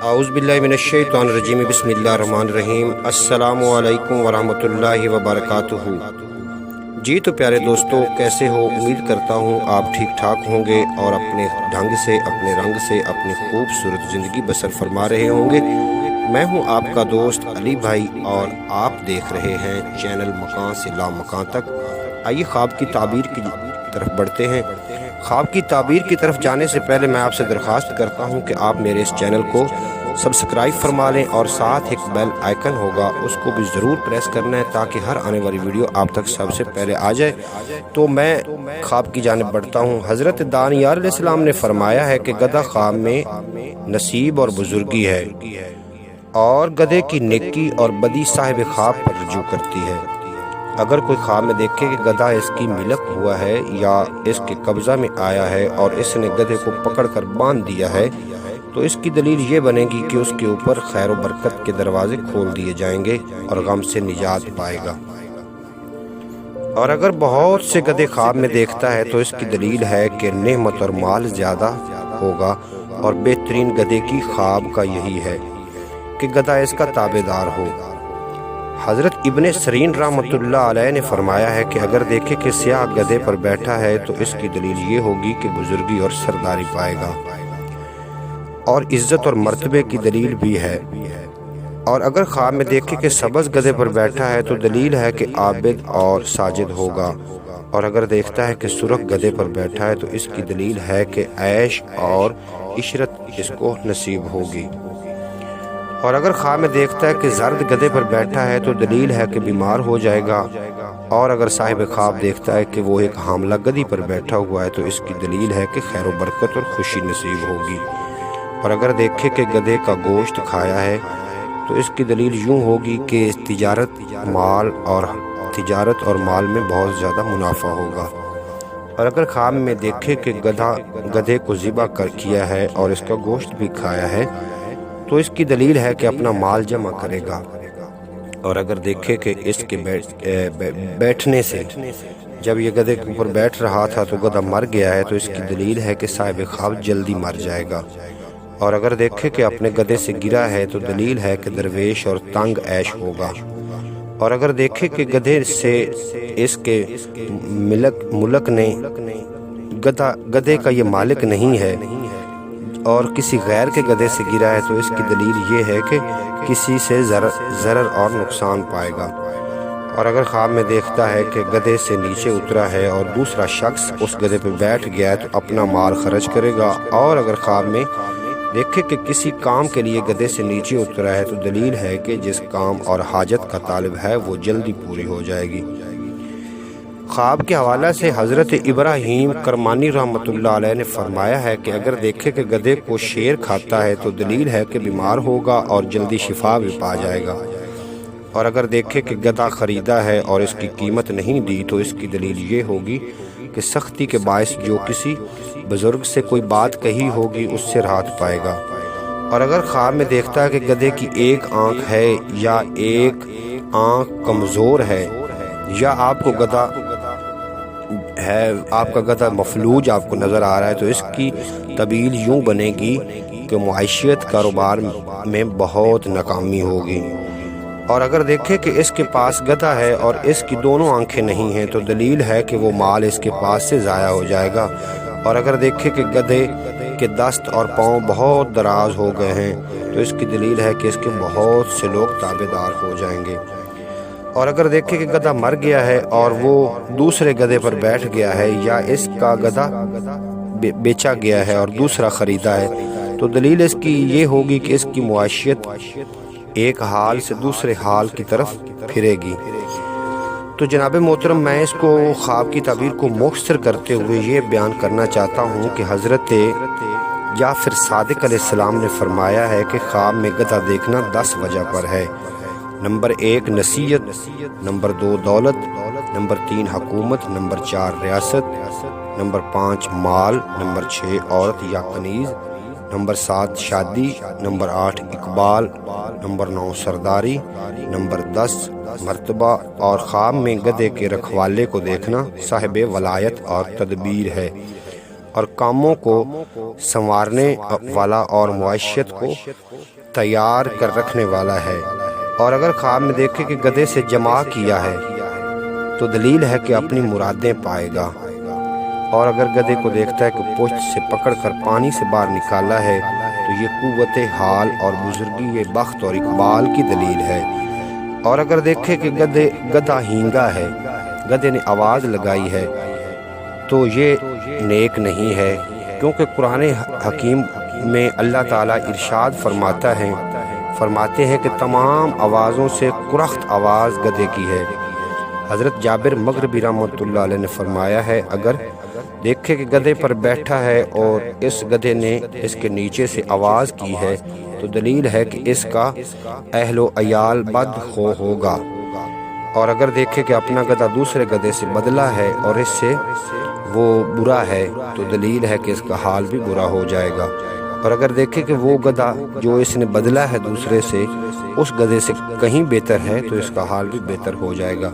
اعوذ باللہ من الشیطان الرجیم بسم اللہ الرحمن الرحیم۔ السلام علیکم ورحمۃ اللہ وبرکاتہ۔ جی تو پیارے دوستو، کیسے ہو؟ امید کرتا ہوں آپ ٹھیک ٹھاک ہوں گے اور اپنے ڈھنگ سے، اپنے رنگ سے اپنی خوبصورت زندگی بسر فرما رہے ہوں گے۔ میں ہوں آپ کا دوست علی بھائی اور آپ دیکھ رہے ہیں چینل مکان سے لامکان تک۔ آئیے خواب کی تعبیر کی طرف بڑھتے ہیں۔ خواب کی تعبیر کی طرف جانے سے پہلے میں آپ سے درخواست کرتا ہوں کہ آپ میرے اس چینل کو سبسکرائب فرما لیں اور ساتھ ایک بیل آئیکن ہوگا، اس کو بھی ضرور پریس کرنا ہے تاکہ ہر آنے والی ویڈیو آپ تک سب سے پہلے آ جائے۔ تو میں خواب کی جانب بڑھتا ہوں۔ حضرت دانیال علیہ السلام نے فرمایا ہے کہ گدھا خواب میں نصیب اور بزرگی ہے، اور گدھے کی نیکی اور بدی صاحب خواب پر رجوع کرتی ہے۔ اگر کوئی خواب میں دیکھے کہ گدھا اس کی ملک ہوا ہے یا اس کے قبضہ میں آیا ہے اور اس نے گدھے کو پکڑ کر باندھ دیا ہے، تو اس کی دلیل یہ بنے گی کہ اس کے اوپر خیر و برکت کے دروازے کھول دیے جائیں گے اور غم سے نجات پائے گا۔ اور اگر بہت سے گدھے خواب میں دیکھتا ہے تو اس کی دلیل ہے کہ نعمت اور مال زیادہ ہوگا، اور بہترین گدھے کی خواب کا یہی ہے کہ گدھا اس کا تابع دار ہو۔ حضرت ابن سیرین رحمۃ اللہ علیہ نے فرمایا ہے کہ اگر دیکھے کہ سیاہ گدھے پر بیٹھا ہے تو اس کی دلیل یہ ہوگی کہ بزرگی اور سرداری پائے گا، اور عزت اور مرتبے کی دلیل بھی ہے۔ اور اگر خواب میں دیکھے کہ سبز گدھے پر بیٹھا ہے تو دلیل ہے کہ عابد اور ساجد ہوگا، اور اگر دیکھتا ہے کہ سرخ گدھے پر بیٹھا ہے تو اس کی دلیل ہے کہ عیش اور عشرت اس کو نصیب ہوگی۔ اور اگر خواب میں دیکھتا ہے کہ زرد گدھے پر بیٹھا ہے تو دلیل ہے کہ بیمار ہو جائے گا، اور اگر صاحب خواب دیکھتا ہے کہ وہ ایک حاملہ گدھی پر بیٹھا ہوا ہے تو اس کی دلیل ہے کہ خیر و برکت اور خوشی نصیب ہوگی۔ اور اگر دیکھے کہ گدھے کا گوشت کھایا ہے تو اس کی دلیل یوں ہوگی کہ تجارت اور مال میں بہت زیادہ منافع ہوگا۔ اور اگر خواب میں دیکھے کہ گدھے کو ذبح کیا ہے اور اس کا گوشت بھی کھایا ہے تو اس کی دلیل ہے کہ اپنا مال جمع کرے گا۔ اور اگر دیکھے کہ اس کے بیٹھنے سے، جب یہ گدھے کے اوپر بیٹھ رہا تھا تو گدھا مر گیا ہے تو اس کی دلیل ہے کہ صاحب خواب جلدی مر جائے گا۔ اور اگر دیکھے کہ اپنے گدھے سے گرا ہے تو دلیل ہے کہ درویش اور تنگ عیش ہوگا۔ اور اگر دیکھے کہ گدھے سے اس کے ملک نے گدھے کا یہ مالک نہیں ہے اور کسی غیر کے گدھے سے گرا ہے تو اس کی دلیل یہ ہے کہ کسی سے ضرر اور نقصان پائے گا۔ اور اگر خواب میں دیکھتا ہے کہ گدھے سے نیچے اترا ہے اور دوسرا شخص اس گدھے پہ بیٹھ گیا ہے تو اپنا مال خرچ کرے گا۔ اور اگر خواب میں دیکھے کہ کسی کام کے لیے گدھے سے نیچے اترا ہے تو دلیل ہے کہ جس کام اور حاجت کا طالب ہے وہ جلدی پوری ہو جائے گی۔ خواب کے حوالہ سے حضرت ابراہیم کرمانی رحمۃ اللہ علیہ نے فرمایا ہے کہ اگر دیکھے کہ گدھے کو شیر کھاتا ہے تو دلیل ہے کہ بیمار ہوگا اور جلدی شفا بھی پا جائے گا۔ اور اگر دیکھے کہ گدھا خریدا ہے اور اس کی قیمت نہیں دی تو اس کی دلیل یہ ہوگی کہ سختی کے باعث جو کسی بزرگ سے کوئی بات کہی ہوگی اس سے راحت پائے گا۔ اور اگر خواب میں دیکھتا ہے کہ گدھے کی ایک آنکھ ہے یا ایک آنکھ کمزور ہے، یا آپ کا گدھا مفلوج آپ کو نظر آ رہا ہے تو اس کی تعبیر یوں بنے گی کہ معیشت کاروبار میں بہت ناکامی ہوگی۔ اور اگر دیکھے کہ اس کے پاس گدھا ہے اور اس کی دونوں آنکھیں نہیں ہیں تو دلیل ہے کہ وہ مال اس کے پاس سے ضائع ہو جائے گا۔ اور اگر دیکھے کہ گدھے کے دست اور پاؤں بہت دراز ہو گئے ہیں تو اس کی دلیل ہے کہ اس کے بہت سے لوگ تابع دار ہو جائیں گے۔ اور اگر دیکھے کہ گدھا مر گیا ہے اور وہ دوسرے گدھے پر بیٹھ گیا ہے، یا اس کا گدھا بیچا گیا ہے اور دوسرا خریدا ہے تو دلیل اس کی یہ ہوگی کہ اس کی معیشت ایک حال سے دوسرے حال کی طرف پھرے گی۔ تو جناب محترم، میں اس کو خواب کی تعبیر کو مختصر کرتے ہوئے یہ بیان کرنا چاہتا ہوں کہ حضرت جعفر صادق علیہ السلام نے فرمایا ہے کہ خواب میں گدھا دیکھنا 10 وجہ پر ہے۔ نمبر 1 نصیحت، نمبر 2 دولت، نمبر 3 حکومت، نمبر 4 ریاست، نمبر 5 مال، نمبر 6 عورت یا کنیز، نمبر 7 شادی، نمبر 8 اقبال، نمبر 9 سرداری، نمبر 10 مرتبہ۔ اور خواب میں گدھے کے رکھوالے کو دیکھنا صاحب ولایت اور تدبیر ہے۔ اور کاموں کو سنوارنے والا اور معیشت کو تیار کر رکھنے والا ہے۔ اور اگر خواب میں دیکھے کہ گدھے سے جمع کیا ہے تو دلیل ہے کہ اپنی مرادیں پائے گا، اور اگر گدھے کو دیکھتا ہے کہ پشت سے پکڑ کر پانی سے باہر نکالا ہے تو یہ قوت حال اور بزرگی بخت اور اقبال کی دلیل ہے۔ اور اگر دیکھے کہ گدھا ہینگا ہے، گدھے نے آواز لگائی ہے، تو یہ نیک نہیں ہے، کیونکہ قرآن حکیم میں اللہ تعالیٰ ارشاد فرماتے ہیں کہ تمام آوازوں سے کرخت آواز گدھے کی ہے۔ حضرت جابر مغربی رحمۃ اللہ علیہ نے فرمایا ہے، اگر دیکھے کہ گدھے پر بیٹھا ہے اور اس گدھے نے اس کے نیچے سے آواز کی ہے تو دلیل ہے کہ اس کا اہل و عیال بدخو ہوگا۔ اور اگر دیکھے کہ اپنا گدھا دوسرے گدھے سے بدلا ہے اور اس سے وہ برا ہے تو دلیل ہے کہ اس کا حال بھی برا ہو جائے گا۔ اور اگر دیکھے کہ وہ گدھا جو اس نے بدلا ہے دوسرے سے اس گدھے سے کہیں بہتر ہے تو اس کا حال بھی بہتر ہو جائے گا۔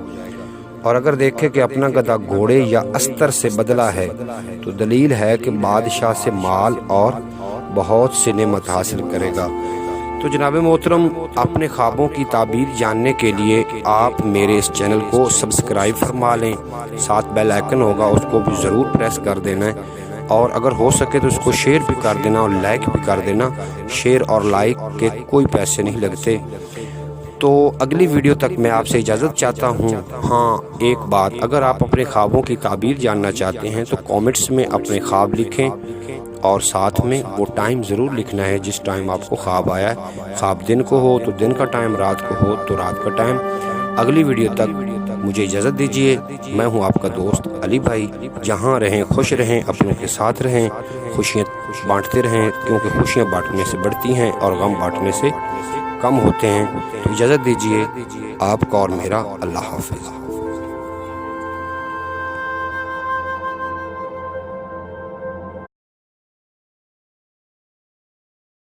اور اگر دیکھے کہ اپنا گدھا گھوڑے یا استر سے بدلا ہے تو دلیل ہے کہ بادشاہ سے مال اور بہت سی نعمت حاصل کرے گا۔ تو جناب محترم، اپنے خوابوں کی تعبیر جاننے کے لیے آپ میرے اس چینل کو سبسکرائب فرما لیں، ساتھ بیل آئیکن ہوگا اس کو بھی ضرور پریس کر دینا ہے، اور اگر ہو سکے تو اس کو شیئر بھی کر دینا اور لائک بھی کر دینا۔ شیئر اور لائک کے کوئی پیسے نہیں لگتے۔ تو اگلی ویڈیو تک میں آپ سے اجازت چاہتا ہوں۔ ہاں ایک بات، اگر آپ اپنے خوابوں کی تعبیر جاننا چاہتے ہیں تو کامنٹس میں اپنے خواب لکھیں، اور ساتھ میں وہ ٹائم ضرور لکھنا ہے جس ٹائم آپ کو خواب آیا ہے۔ خواب دن کو ہو تو دن کا ٹائم، رات کو ہو تو رات کا ٹائم۔ اگلی ویڈیو تک مجھے اجازت دیجیے۔ میں ہوں آپ کا دوست علی بھائی۔ جہاں رہیں خوش رہیں، اپنوں کے ساتھ رہیں، خوشیاں بانٹتے رہیں، کیونکہ خوشیاں بانٹنے سے بڑھتی ہیں اور غم بانٹنے سے کم ہوتے ہیں۔ تو اجازت دیجیے آپ کا اور میرا، اللہ حافظ۔